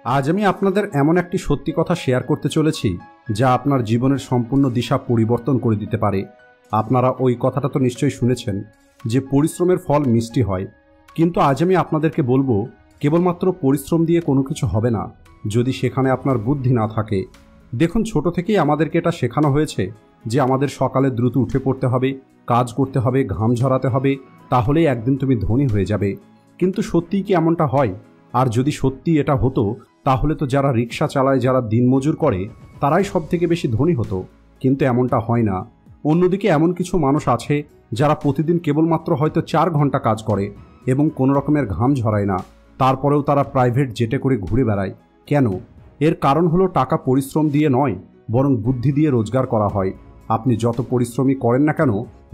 আজ আমি আপনাদের এমন একটি সত্যি কথা শেয়ার করতে চলেছি যা আপনার জীবনের সম্পূর্ণ দিশা পরিবর্তন করে দিতে পারে। আপনারা ওই কথাটা তো নিশ্চয়ই শুনেছেন যে পরিশ্রমের ফল মিষ্টি হয়, কিন্তু আজ আমি আপনাদেরকে বলবো কেবলমাত্র পরিশ্রম দিয়ে কোনো কিছু হবে না যদি সেখানে আপনার বুদ্ধি না থাকে। দেখুন, ছোট থেকেই আমাদেরকে এটা শেখানো হয়েছে যে আমাদের সকালে দ্রুত উঠে পড়তে হবে, কাজ করতে হবে, ঘাম ঝরাতে হবে, তাহলেই একদিন তুমি ধনী হয়ে যাবে। কিন্তু সত্যিই কি এমনটা হয়? আর যদি সত্যি এটা হতো তাহলে তো যারা রিক্সা চালায়, যারা দিনমজুর করে, তারাই সব থেকে বেশি ধনী হতো। কিন্তু এমনটা হয় না। অন্যদিকে এমন কিছু মানুষ আছে যারা প্রতিদিন কেবলমাত্র হয়তো 4 ঘন্টা কাজ করে এবং কোনো রকমের ঘাম ঝরায় না, তারপরেও তারা প্রাইভেট জেটে করে ঘুরে বেড়ায়। কেন? এর কারণ হলো টাকা পরিশ্রম দিয়ে নয়, বরং বুদ্ধি দিয়ে রোজগার করা হয়। আপনি যত পরিশ্রমই করেন না কেন,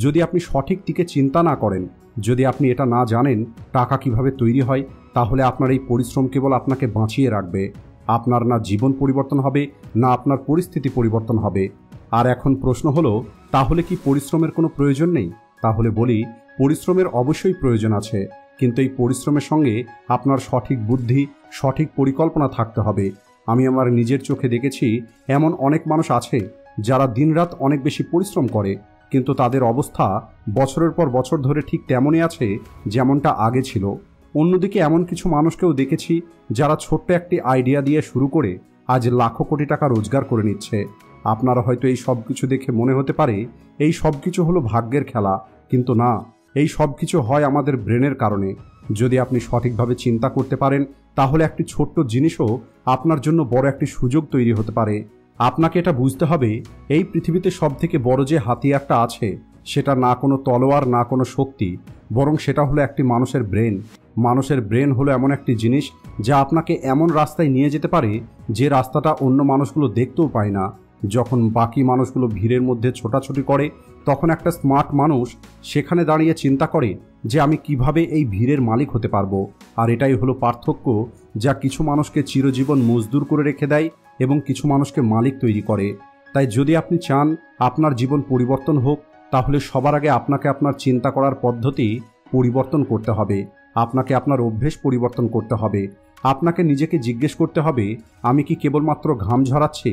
যদি আপনি সঠিক দিকে চিন্তা না করেন, যদি আপনি এটা না জানেন টাকা কিভাবে তৈরি হয়, তাহলে আপনার এই পরিশ্রম কেবল আপনাকে বাঁচিয়ে রাখবে। আপনার না জীবন পরিবর্তন হবে, না আপনার পরিস্থিতি পরিবর্তন হবে। আর এখন প্রশ্ন হলো, তাহলে কি পরিশ্রমের কোনো প্রয়োজন নেই? তাহলে বলি, পরিশ্রমের অবশ্যই প্রয়োজন আছে, কিন্তু এই পরিশ্রমের সঙ্গে আপনার সঠিক বুদ্ধি, সঠিক পরিকল্পনা থাকতে হবে। আমি আমার নিজের চোখে দেখেছি এমন অনেক মানুষ আছে যারা দিনরাত অনেক বেশি পরিশ্রম করে, কিন্তু তাদের অবস্থা বছরের পর বছর ধরে ঠিক তেমনই আছে যেমনটা আগে ছিল। অন্যদিকে এমন কিছু মানুষকেও দেখেছি যারা ছোট্ট একটি আইডিয়া দিয়ে শুরু করে আজ লাখো কোটি টাকা রোজগার করে নিচ্ছে। আপনারা হয়তো এই সব কিছু দেখে মনে হতে পারে এই সব কিছু হলো ভাগ্যের খেলা, কিন্তু না, এই সব কিছু হয় আমাদের ব্রেনের কারণে। যদি আপনি সঠিকভাবে চিন্তা করতে পারেন তাহলে একটি ছোট্ট জিনিসও আপনার জন্য বড় একটি সুযোগ তৈরি হতে পারে। আপনাকে এটা বুঝতে হবে, এই পৃথিবীতে সব থেকে বড় যে হাতিয়ারটা আছে সেটা না কোনো তলোয়ার, না কোনো শক্তি, বরং সেটা হলো একটি মানুষের ব্রেন। মানুষের ব্রেন হলো এমন একটি জিনিস যা আপনাকে এমন রাস্তায় নিয়ে যেতে পারে যে রাস্তাটা অন্য মানুষগুলো দেখতেও পায় না। যখন বাকি মানুষগুলো ভিড়ের মধ্যে ছোটাছুটি করে, তখন একটা স্মার্ট মানুষ সেখানে দাঁড়িয়ে চিন্তা করে যে আমি কিভাবে এই ভিড়ের মালিক হতে পারবো। আর এটাই হলো পার্থক্য, যা কিছু মানুষকে চিরজীবন মজদুর করে রেখে দেয় এবং কিছু মানুষকে মালিক তৈরি করে। তাই যদি আপনি চান আপনার জীবন পরিবর্তন হোক, তাহলে সবার আগে আপনাকে আপনার চিন্তা করার পদ্ধতি পরিবর্তন করতে হবে। আপনাকে আপনার অভ্যেস পরিবর্তন করতে হবে। আপনাকে নিজেকে জিজ্ঞেস করতে হবে, আমি কি কেবলমাত্র ঘাম ঝরাচ্ছি,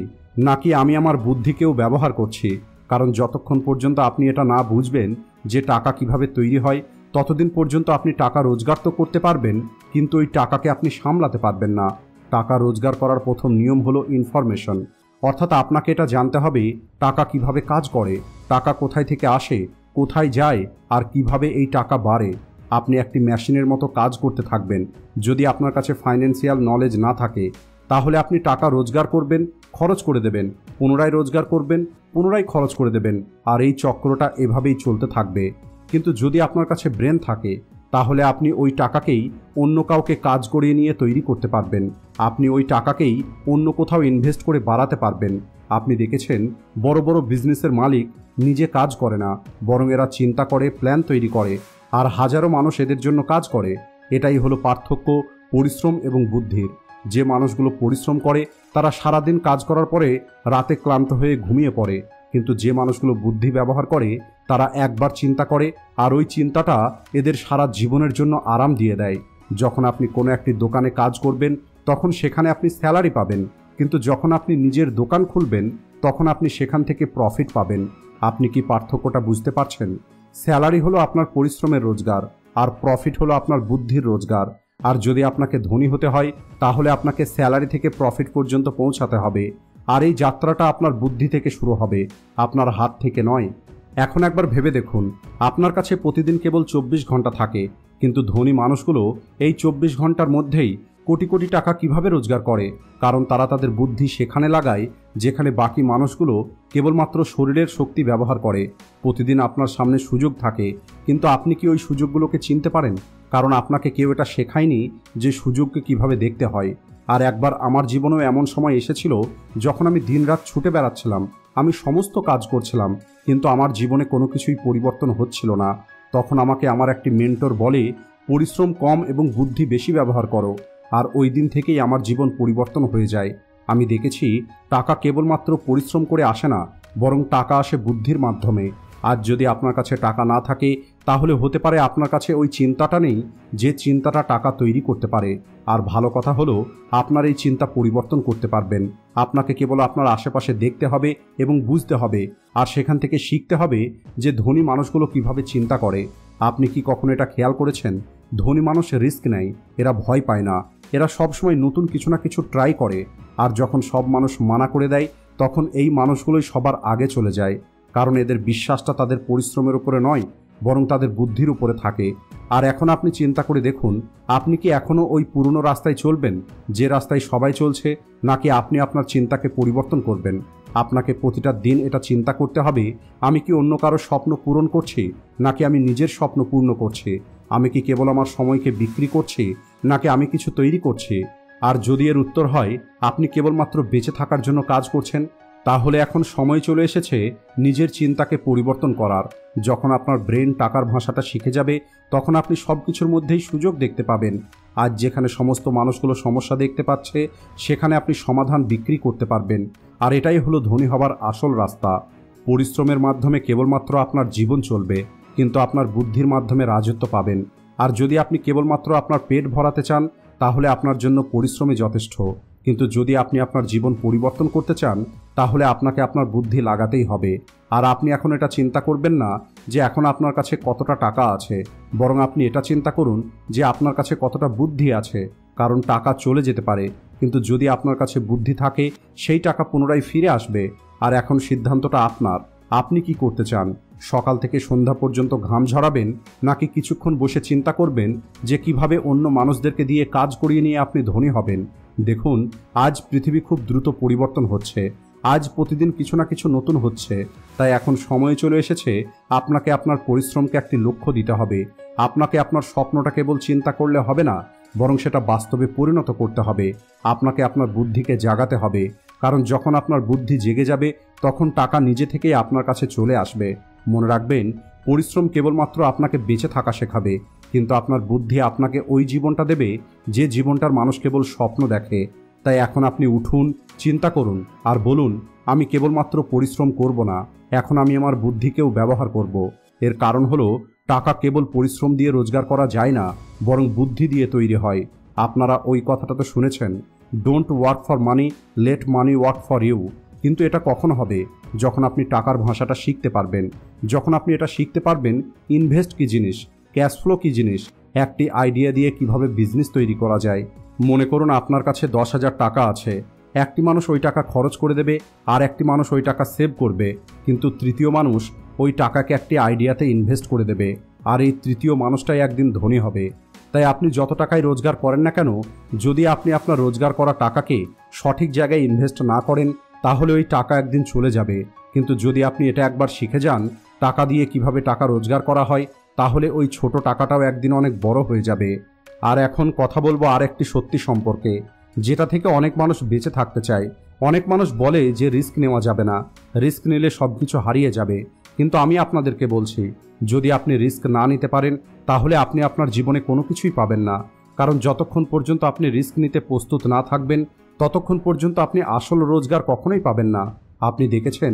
নাকি আমি আমার বুদ্ধিকেও ব্যবহার করছি? কারণ যতক্ষণ পর্যন্ত আপনি এটা না বুঝবেন যে টাকা কিভাবে তৈরি হয়, ততদিন পর্যন্ত আপনি টাকা রোজগার তো করতে পারবেন, কিন্তু ওই টাকাকে আপনি সামলাতে পারবেন না। টাকা রোজগার করার প্রথম নিয়ম হলো ইনফরমেশন, অর্থাৎ আপনাকে এটা জানতে হবে টাকা কিভাবে কাজ করে, টাকা কোথায় থেকে আসে, কোথায় যায়, আর কিভাবে এই টাকা বাড়ে। আপনি একটি মেশিনের মতো কাজ করতে থাকবেন। যদি আপনার কাছে ফাইন্যান্সিয়াল নলেজ না থাকে, তাহলে আপনি টাকা রোজগার করবেন, খরচ করে দেবেন, পুনরায় রোজগার করবেন, পুনরায় খরচ করে দেবেন, আর এই চক্রটা এভাবেই চলতে থাকবে। কিন্তু যদি আপনার কাছে ব্রেন থাকে, তাহলে আপনি ওই টাকাকেই অন্য কাউকে কাজ করিয়ে নিয়ে তৈরি করতে পারবেন। আপনি ওই টাকাকেই অন্য কোথাও ইনভেস্ট করে বাড়াতে পারবেন। আপনি দেখেছেন বড় বড় বিজনেসের মালিক নিজে কাজ করে না, বরং এরা চিন্তা করে, প্ল্যান তৈরি করে, আর হাজারো মানুষ এদের জন্য কাজ করে। এটাই হলো পার্থক্য পরিশ্রম এবং বুদ্ধির। যে মানুষগুলো পরিশ্রম করে তারা সারাদিন কাজ করার পরে রাতে ক্লান্ত হয়ে ঘুমিয়ে পড়ে, কিন্তু যে মানুষগুলো বুদ্ধি ব্যবহার করে তারা একবার চিন্তা করে আর ওই চিন্তাটা এদের সারা জীবনের জন্য আরাম দিয়ে দেয়। যখন আপনি কোনো একটি দোকানে কাজ করবেন তখন সেখানে আপনি স্যালারি পাবেন, কিন্তু যখন আপনি নিজের দোকান খুলবেন তখন আপনি সেখান থেকে প্রফিট পাবেন। আপনি কি পার্থক্যটা বুঝতে পারছেন? স্যালারি হলো আপনার পরিশ্রমের রোজগার, আর প্রফিট হলো আপনার বুদ্ধির রোজগার। আর যদি আপনাকে ধনী হতে হয়, তাহলে আপনাকে স্যালারি থেকে প্রফিট পর্যন্ত পৌঁছাতে হবে। আর এই যাত্রাটা আপনার বুদ্ধি থেকে শুরু হবে, আপনার হাত থেকে নয়। এখন একবার ভেবে দেখুন, আপনার কাছে প্রতিদিন কেবল 24 ঘন্টা থাকে, কিন্তু ধনী মানুষগুলো এই 24 ঘন্টার মধ্যেই কোটি কোটি টাকা কিভাবে রোজগার করে? কারণ তারা তাদের বুদ্ধি সেখানে লাগায় যেখানে বাকি মানুষগুলো কেবলমাত্র শরীরের শক্তি ব্যবহার করে। প্রতিদিন আপনার সামনে সুযোগ থাকে, কিন্তু আপনি কি ওই সুযোগগুলোকে চিনতে পারেন? কারণ আপনাকে কেউ এটা শেখায়নি যে সুযোগকে কিভাবে দেখতে হয়। আর একবার আমার জীবনেও এমন সময় এসেছিল যখন আমি দিনরাত ছুটে বেড়াচ্ছিলাম, আমি সমস্ত কাজ করছিলাম, কিন্তু আমার জীবনে কোনো কিছুই পরিবর্তন হচ্ছিল না। তখন আমাকে আমার একটি মেন্টর বলে, পরিশ্রম কম এবং বুদ্ধি বেশি ব্যবহার করো। আর ওই দিন থেকেই আমার জীবন পরিবর্তন হয়ে যায়। আমি দেখেছি টাকা কেবলমাত্র পরিশ্রম করে আসে না, বরং টাকা আসে বুদ্ধির মাধ্যমে। আজ যদি আপনার কাছে টাকা না থাকে তাহলে হতে পারে আপনার কাছে ওই চিন্তাটা নেই যে চিন্তাটা টাকা তৈরি করতে পারে। আর ভালো কথা হলো আপনার এই চিন্তা পরিবর্তন করতে পারবেন। আপনাকে কেবল আপনার আশেপাশে দেখতে হবে এবং বুঝতে হবে, আর সেখান থেকে শিখতে হবে যে ধনী মানুষগুলো কিভাবে চিন্তা করে। আপনি কি কখনো এটা খেয়াল করেছেন? ধনী মানুষ রিস্ক নেয়, এরা ভয় পায় না, এরা সবসময় নতুন কিছু না কিছু ট্রাই করে। আর যখন সব মানুষ মানা করে দেয় তখন এই মানুষগুলোই সবার আগে চলে যায়, কারণ এদের বিশ্বাসটা তাদের পরিশ্রমের উপরে নয় বরং তাদের বুদ্ধির উপরে থাকে। আর এখন আপনি চিন্তা করে দেখুন, আপনি কি এখনও ওই পুরনো রাস্তায় চলবেন যে রাস্তায় সবাই চলছে, নাকি আপনি আপনার চিন্তাকে পরিবর্তন করবেন? আপনাকে প্রতিটা দিন এটা চিন্তা করতে হবে, আমি কি অন্য কারো স্বপ্ন পূরণ করছি নাকি আমি নিজের স্বপ্ন পূর্ণ করছি? আমি কি কেবল আমার সময়কে বিক্রি করছি নাকি আমি কিছু তৈরি করছি? আর যদি এর উত্তর হয় আপনি কেবলমাত্র বেঁচে থাকার জন্য কাজ করছেন, তাহলে এখন সময় চলে এসেছে নিজের চিন্তাকে পরিবর্তন করার। যখন আপনার ব্রেন টাকার ভাষাটা শিখে যাবে তখন আপনি সব কিছুর মধ্যেই সুযোগ দেখতে পাবেন। আজ যেখানে সমস্ত মানুষগুলো সমস্যা দেখতে পাচ্ছে সেখানে আপনি সমাধান বিক্রি করতে পারবেন। আর এটাই হলো ধনী হবার আসল রাস্তা। পরিশ্রমের মাধ্যমে কেবলমাত্র আপনার জীবন চলবে, কিন্তু আপনার বুদ্ধির মাধ্যমে রাজত্ব পাবেন। আর যদি আপনি কেবলমাত্র আপনার পেট ভরাতে চান তাহলে আপনার জন্য পরিশ্রমই যথেষ্ট, কিন্তু যদি আপনি আপনার জীবন পরিবর্তন করতে চান তাহলে আপনাকে আপনার বুদ্ধি লাগাতেই হবে। আর আপনি এখন এটা চিন্তা করবেন না যে এখন আপনার কাছে কতটা টাকা আছে, বরং আপনি এটা চিন্তা করুন যে আপনার কাছে কতটা বুদ্ধি আছে। কারণ টাকা চলে যেতে পারে, কিন্তু যদি আপনার কাছে বুদ্ধি থাকে সেই টাকা পুনরায় ফিরে আসবে। আর এখন সিদ্ধান্তটা আপনার, আপনি কি করতে চান? সকাল থেকে সন্ধ্যা পর্যন্ত ঘাম ঝরাবেন নাকি কিছুক্ষণ বসে চিন্তা করবেন যে কিভাবে অন্য মানুষদেরকে দিয়ে কাজ করিয়ে নিয়ে আপনি ধনী হবেন? দেখুন, আজ পৃথিবী খুব দ্রুত পরিবর্তন হচ্ছে, আজ প্রতিদিন কিছু না কিছু নতুন হচ্ছে। তাই এখন সময় চলে এসেছে আপনাকে আপনার পরিশ্রমকে একটি লক্ষ্য দিতে হবে। আপনাকে আপনার স্বপ্নটা কেবল চিন্তা করলে হবে না, বরং সেটা বাস্তবে পরিণত করতে হবে। আপনাকে আপনার বুদ্ধিকে জাগাতে হবে, কারণ যখন আপনার বুদ্ধি জেগে যাবে তখন টাকা নিজে থেকেই আপনার কাছে চলে আসবে। মনে রাখবেন, পরিশ্রম কেবলমাত্র আপনাকে বেঁচে থাকা শেখাবে, কিন্তু আপনার বুদ্ধি আপনাকে ওই জীবনটা দেবে যে জীবনটার মানুষ কেবল স্বপ্ন দেখে। তাই এখন আপনি উঠুন, চিন্তা করুন আর বলুন, আমি কেবলমাত্র পরিশ্রম করব না, এখন আমি আমার বুদ্ধিকেও ব্যবহার করব। এর কারণ হলো টাকা কেবল পরিশ্রম দিয়ে রোজগার করা যায় না, বরং বুদ্ধি দিয়ে তৈরি হয়। আপনারা ওই কথাটা তো শুনেছেন, don't work for money, let money work for you. কিন্তু এটা কখন হবে? যখন আপনি টাকার ভাষাটা শিখতে পারবেন, যখন আপনি এটা শিখতে পারবেন ইনভেস্ট কী জিনিস, ক্যাশ ফ্লো কী জিনিস, একটি আইডিয়া দিয়ে কিভাবে বিজনেস তৈরি করা যায়। মনে করুন আপনার কাছে 10,000 টাকা আছে, একটি মানুষ ওই টাকা খরচ করে দেবে আর একটি মানুষ ওই টাকা সেভ করবে, কিন্তু তৃতীয় মানুষ ওই টাকাকে একটি আইডিয়াতে ইনভেস্ট করে দেবে, আর এই তৃতীয় মানুষটাই একদিন ধনী হবে। তাই আপনি যত টাকাই রোজগার করেন না কেন, যদি আপনি আপনার রোজগার করা টাকাকে সঠিক জায়গায় ইনভেস্ট না করেন তাহলে ওই টাকা একদিন চলে যাবে। কিন্তু যদি আপনি এটা একবার শিখে যান টাকা দিয়ে কিভাবে টাকা রোজগার করা হয়, তাহলে ওই ছোট টাকাটাও একদিন অনেক বড় হয়ে যাবে। আর এখন কথা বলবো আর একটি সত্যি সম্পর্কে, যেটা থেকে অনেক মানুষ বেঁচে থাকতে চায়। অনেক মানুষ বলে যে রিস্ক নেওয়া যাবে না, রিস্ক নিলে সব কিছু হারিয়ে যাবে। কিন্তু আমি আপনাদেরকে বলছি, যদি আপনি রিস্ক না নিতে পারেন তাহলে আপনি আপনার জীবনে কোনো কিছুই পাবেন না। কারণ যতক্ষণ পর্যন্ত আপনি রিস্ক নিতে প্রস্তুত না থাকবেন ততক্ষণ পর্যন্ত আপনি আসল রোজগার কখনোই পাবেন না। আপনি দেখেছেন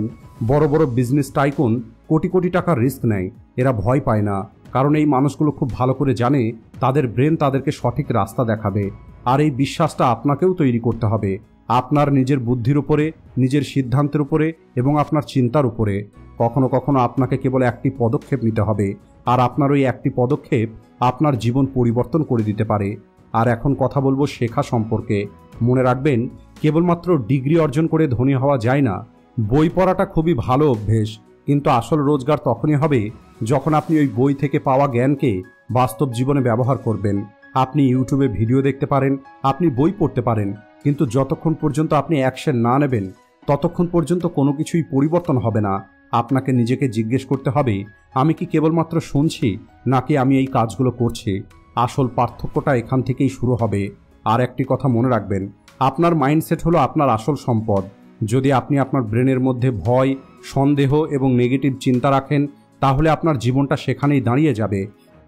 বড় বড় বিজনেস টাইকুন কোটি কোটি টাকার রিস্ক নেয়, এরা ভয় পায় না, কারণ এই মানুষগুলো খুব ভালো করে জানে তাদের ব্রেন তাদেরকে সঠিক রাস্তা দেখাবে। আর এই বিশ্বাসটা আপনাকেও তৈরি করতে হবে, আপনার নিজের বুদ্ধির উপরে, নিজের সিদ্ধান্তের উপরে এবং আপনার চিন্তার উপরে। কখনো কখনো আপনাকে কেবল একটি পদক্ষেপ নিতে হবে, আর আপনার ওই একটি পদক্ষেপ আপনার জীবন পরিবর্তন করে দিতে পারে। আর এখন কথা বলবো শেখা সম্পর্কে। মনে রাখবেন, কেবলমাত্র ডিগ্রি অর্জন করে ধনী হওয়া যায় না। বই পড়াটা খুবই ভালো অভ্যেস, কিন্তু আসল রোজগার তখনই হবে যখন আপনি ওই বই থেকে পাওয়া জ্ঞানকে বাস্তব জীবনে ব্যবহার করবেন। আপনি ইউটিউবে ভিডিও দেখতে পারেন, আপনি বই পড়তে পারেন, কিন্তু যতক্ষণ পর্যন্ত আপনি অ্যাকশন না নেবেন ততক্ষণ পর্যন্ত কোনো কিছুই পরিবর্তন হবে না। আপনাকে নিজেকে জিজ্ঞেস করতে হবে, আমি কি কেবলমাত্র শুনছি নাকি আমি এই কাজগুলো করছি? আসল পার্থক্যটা এখান থেকেই শুরু হবে। আর একটি কথা মনে রাখবেন, আপনার মাইন্ডসেট হলো আপনার আসল সম্পদ। যদি আপনি আপনার ব্রেনের মধ্যে ভয়, সন্দেহ এবং নেগেটিভ চিন্তা রাখেন তাহলে আপনার জীবনটা সেখানেই দাঁড়িয়ে যাবে।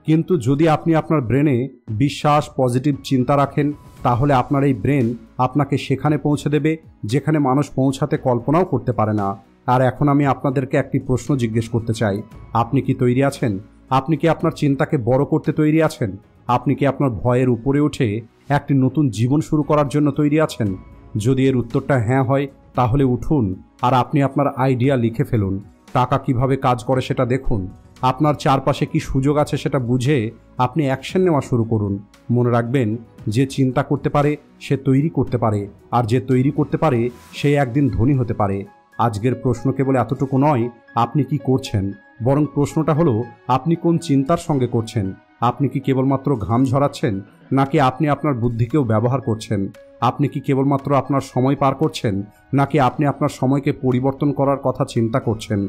কিন্তু যদি আপনি আপনার ব্রেনে বিশ্বাস, পজিটিভ চিন্তা রাখেন তাহলে আপনার এই ব্রেন আপনাকে সেখানে পৌঁছে দেবে যেখানে মানুষ পৌঁছাতে কল্পনাও করতে পারে না। আর এখন আমি আপনাদেরকে একটি প্রশ্ন জিজ্ঞেস করতে চাই, আপনি কি তৈরি আছেন? আপনি কি আপনার চিন্তাকে বড় করতে তৈরি আছেন? আপনি কি আপনার ভয়ের উপরে উঠে একটি নতুন জীবন শুরু করার জন্য তৈরি আছেন? যদি এর উত্তরটা হ্যাঁ হয়, তাহলে উঠুন আর আপনি আপনার আইডিয়া লিখে ফেলুন। টাকা কিভাবে কাজ করে সেটা দেখুন। আপনার চারপাশে কি সুযোগ আছে সেটা বুঝে আপনি অ্যাকশন নেওয়া শুরু করুন। মনে রাখবেন, যে চিন্তা করতে পারে সে তৈরি করতে পারে, আর যে তৈরি করতে পারে সে একদিন ধনী হতে পারে। আজকের প্রশ্ন কেবল এতটুকু নয় আপনি কি করছেন, বরং প্রশ্নটা হলো আপনি কোন চিন্তার সঙ্গে করছেন। আপনি কি কেবলমাত্র ঘাম ঝরাচ্ছেন, নাকি আপনি আপনার বুদ্ধিকেও ব্যবহার করছেন? আপনি কি কেবলমাত্র আপনার সময় পার করছেন, নাকি আপনি আপনার সময়কে পরিবর্তন করার কথা চিন্তা করছেন?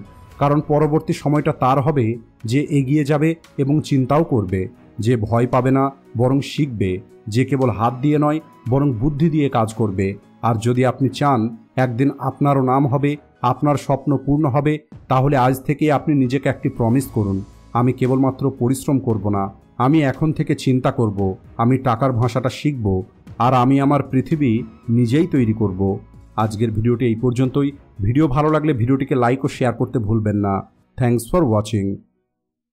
কারণ পরবর্তী সময়টা তার হবে যে এগিয়ে যাবে এবং চিন্তাও করবে, যে ভয় পাবে না বরং শিখবে, যে কেবল হাত দিয়ে নয় বরং বুদ্ধি দিয়ে কাজ করবে। আর যদি আপনি চান একদিন আপনারও নাম হবে, আপনার স্বপ্ন পূর্ণ হবে, তাহলে আজ থেকেই আপনি নিজেকে একটি প্রমিস করুন, আমি কেবলমাত্র পরিশ্রম করব না, আমি এখন থেকে চিন্তা করব, আমি টাকার ভাষাটা শিখব, আর আমি আমার পৃথিবী নিজেই তৈরি করব। আজকের ভিডিওটি এই পর্যন্তই। ভিডিও ভালো লাগলে ভিডিওটিকে লাইক ও শেয়ার করতে ভুলবেন না। Thanks for watching.